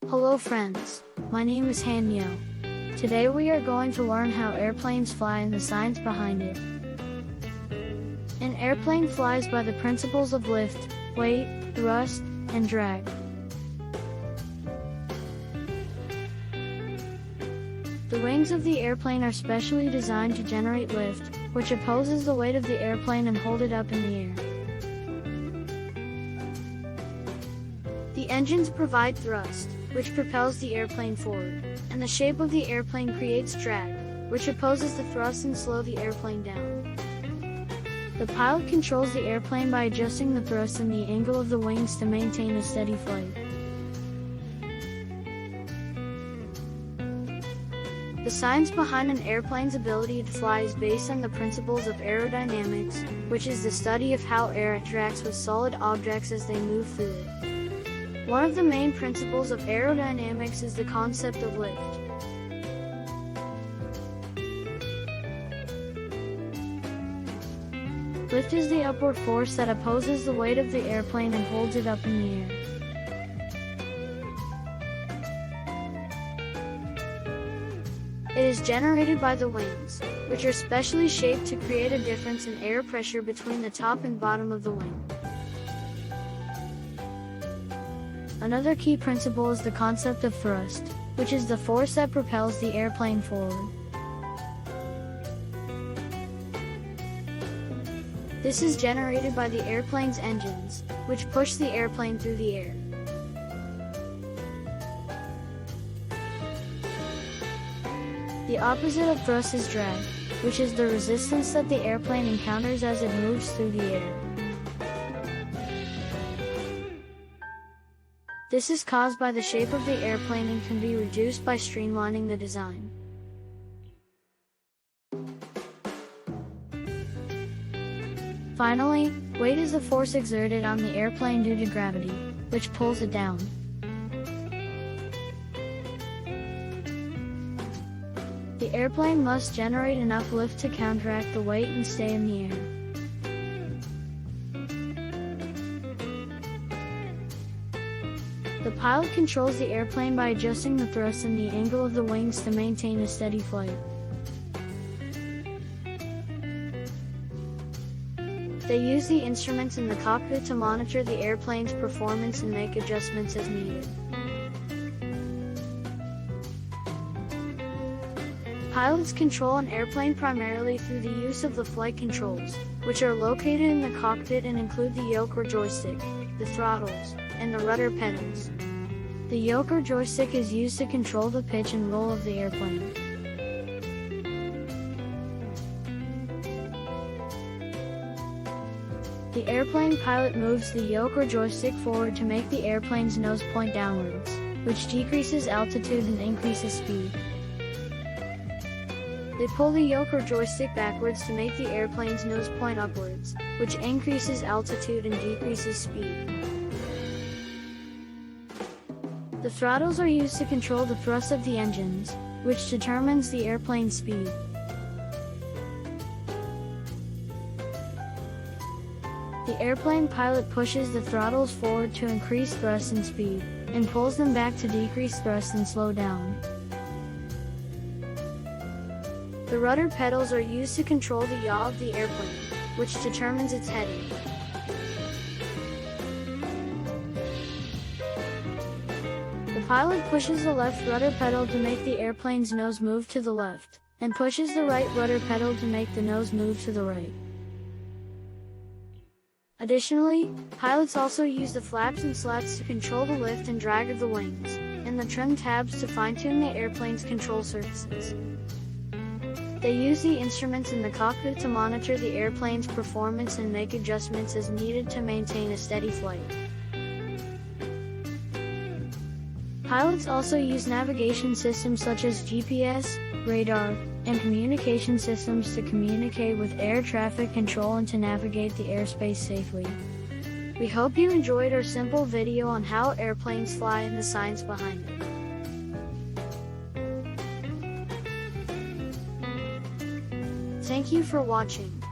Hello friends, my name is Hanyo. Today we are going to learn how airplanes fly and the science behind it. An airplane flies by the principles of lift, weight, thrust, and drag. The wings of the airplane are specially designed to generate lift, which opposes the weight of the airplane and hold it up in the air. The engines provide thrust, which propels the airplane forward, and the shape of the airplane creates drag, which opposes the thrust and slows the airplane down. The pilot controls the airplane by adjusting the thrust and the angle of the wings to maintain a steady flight. The science behind an airplane's ability to fly is based on the principles of aerodynamics, which is the study of how air interacts with solid objects as they move through it. One of the main principles of aerodynamics is the concept of lift. Lift is the upward force that opposes the weight of the airplane and holds it up in the air. It is generated by the wings, which are specially shaped to create a difference in air pressure between the top and bottom of the wing. Another key principle is the concept of thrust, which is the force that propels the airplane forward. This is generated by the airplane's engines, which push the airplane through the air. The opposite of thrust is drag, which is the resistance that the airplane encounters as it moves through the air. This is caused by the shape of the airplane and can be reduced by streamlining the design. Finally, weight is the force exerted on the airplane due to gravity, which pulls it down. The airplane must generate enough lift to counteract the weight and stay in the air. The pilot controls the airplane by adjusting the thrust and the angle of the wings to maintain a steady flight. They use the instruments in the cockpit to monitor the airplane's performance and make adjustments as needed. Pilots control an airplane primarily through the use of the flight controls, which are located in the cockpit and include the yoke or joystick, the throttles, and the rudder pedals. The yoke or joystick is used to control the pitch and roll of the airplane. The airplane pilot moves the yoke or joystick forward to make the airplane's nose point downwards, which decreases altitude and increases speed. They pull the yoke or joystick backwards to make the airplane's nose point upwards, which increases altitude and decreases speed. The throttles are used to control the thrust of the engines, which determines the airplane's speed. The airplane pilot pushes the throttles forward to increase thrust and speed, and pulls them back to decrease thrust and slow down. The rudder pedals are used to control the yaw of the airplane, which determines its heading. The pilot pushes the left rudder pedal to make the airplane's nose move to the left, and pushes the right rudder pedal to make the nose move to the right. Additionally, pilots also use the flaps and slats to control the lift and drag of the wings, and the trim tabs to fine-tune the airplane's control surfaces. They use the instruments in the cockpit to monitor the airplane's performance and make adjustments as needed to maintain a steady flight. Pilots also use navigation systems such as GPS, radar, and communication systems to communicate with air traffic control and to navigate the airspace safely. We hope you enjoyed our simple video on how airplanes fly and the science behind it. Thank you for watching.